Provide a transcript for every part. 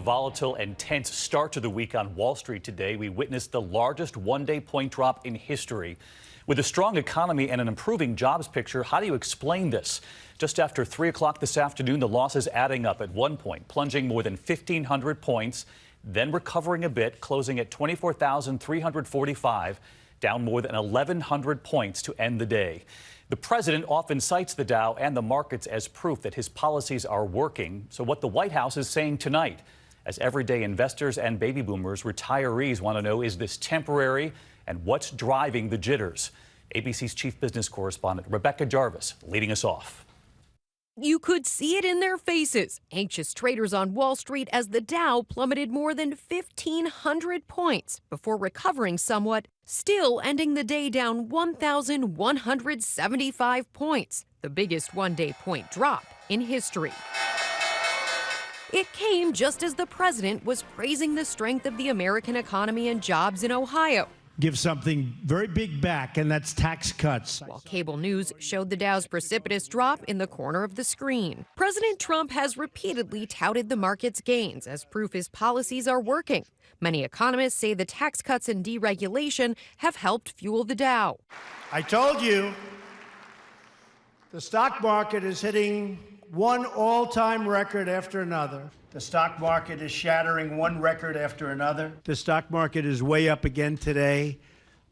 volatile and tense start to the week on Wall Street today. We witnessed the largest one-day point drop in history. With a strong economy and an improving jobs picture, how do you explain this? Just after 3 o'clock this afternoon, the losses adding up at one point, plunging more than 1,500 points, then recovering a bit, closing at 24,345, down more than 1,100 points to end the day. The president often cites the Dow and the markets as proof that his policies are working. So what the White House is saying tonight, as everyday investors and baby boomers, retirees want to know, is this temporary and what's driving the jitters? ABC's chief business correspondent Rebecca Jarvis leading us off. You could see it in their faces. Anxious traders on Wall Street as the Dow plummeted more than 1,500 points before recovering somewhat, still ending the day down 1,175 points, the biggest one-day point drop in history. It came just as the president was praising the strength of the American economy and jobs in Ohio. Give something very big back, and that's tax cuts. While cable news showed the Dow's precipitous drop in the corner of the screen. President Trump has repeatedly touted the market's gains as proof his policies are working. Many economists say the tax cuts and deregulation have helped fuel the Dow. I told you the stock market is hitting one all-time record after another. The stock market is shattering one record after another. The stock market is way up again today,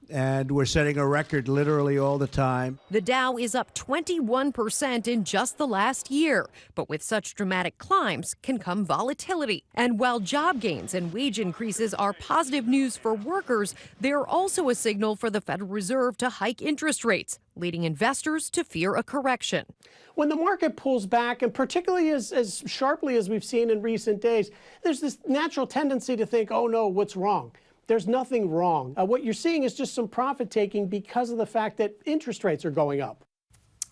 and we're setting a record literally all the time. The Dow is up 21% in just the last year. But with such dramatic climbs can come volatility. And while job gains and wage increases are positive news for workers, they're also a signal for the Federal Reserve to hike interest rates, leading investors to fear a correction. When the market pulls back, and particularly as sharply as we've seen in recent days, there's this natural tendency to think, oh no, what's wrong? There's nothing wrong. What you're seeing is just some profit taking because of the fact that interest rates are going up.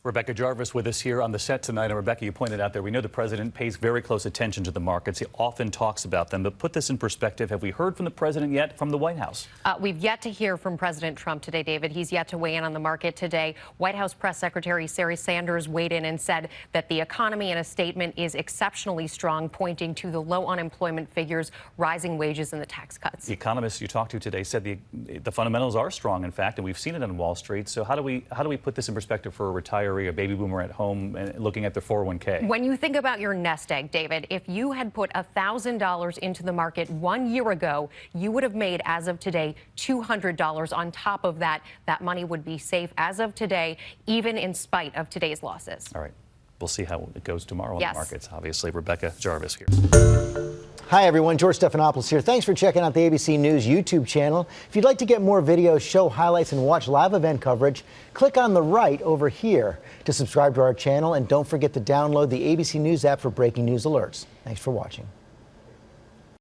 Rebecca Jarvis with us here on the set tonight. And Rebecca, you pointed out there, we know the president pays very close attention to the markets. He often talks about them. But put this in perspective, have we heard from the president yet from the White House? We've yet to hear from President Trump today, David. He's yet to weigh in on the market today. White House Press Secretary Sarah Sanders weighed in and said that the economy in a statement is exceptionally strong, pointing to the low unemployment figures, rising wages, and the tax cuts. The economists you talked to today said the fundamentals are strong, in fact, and we've seen it on Wall Street. So how do we put this in perspective for a retiree, a baby boomer at home and looking at their 401k? When you think about your nest egg, David, if you had put $1,000 into the market 1 year ago, you would have made, as of today, $200 on top of that. That money would be safe as of today, even in spite of today's losses. All right. We'll see how it goes tomorrow in the markets. Obviously, Rebecca Jarvis here. Hi, everyone. George Stephanopoulos here. Thanks for checking out the ABC News YouTube channel. If you'd like to get more videos, show highlights, and watch live event coverage, click on the right over here to subscribe to our channel. And don't forget to download the ABC News app for breaking news alerts. Thanks for watching.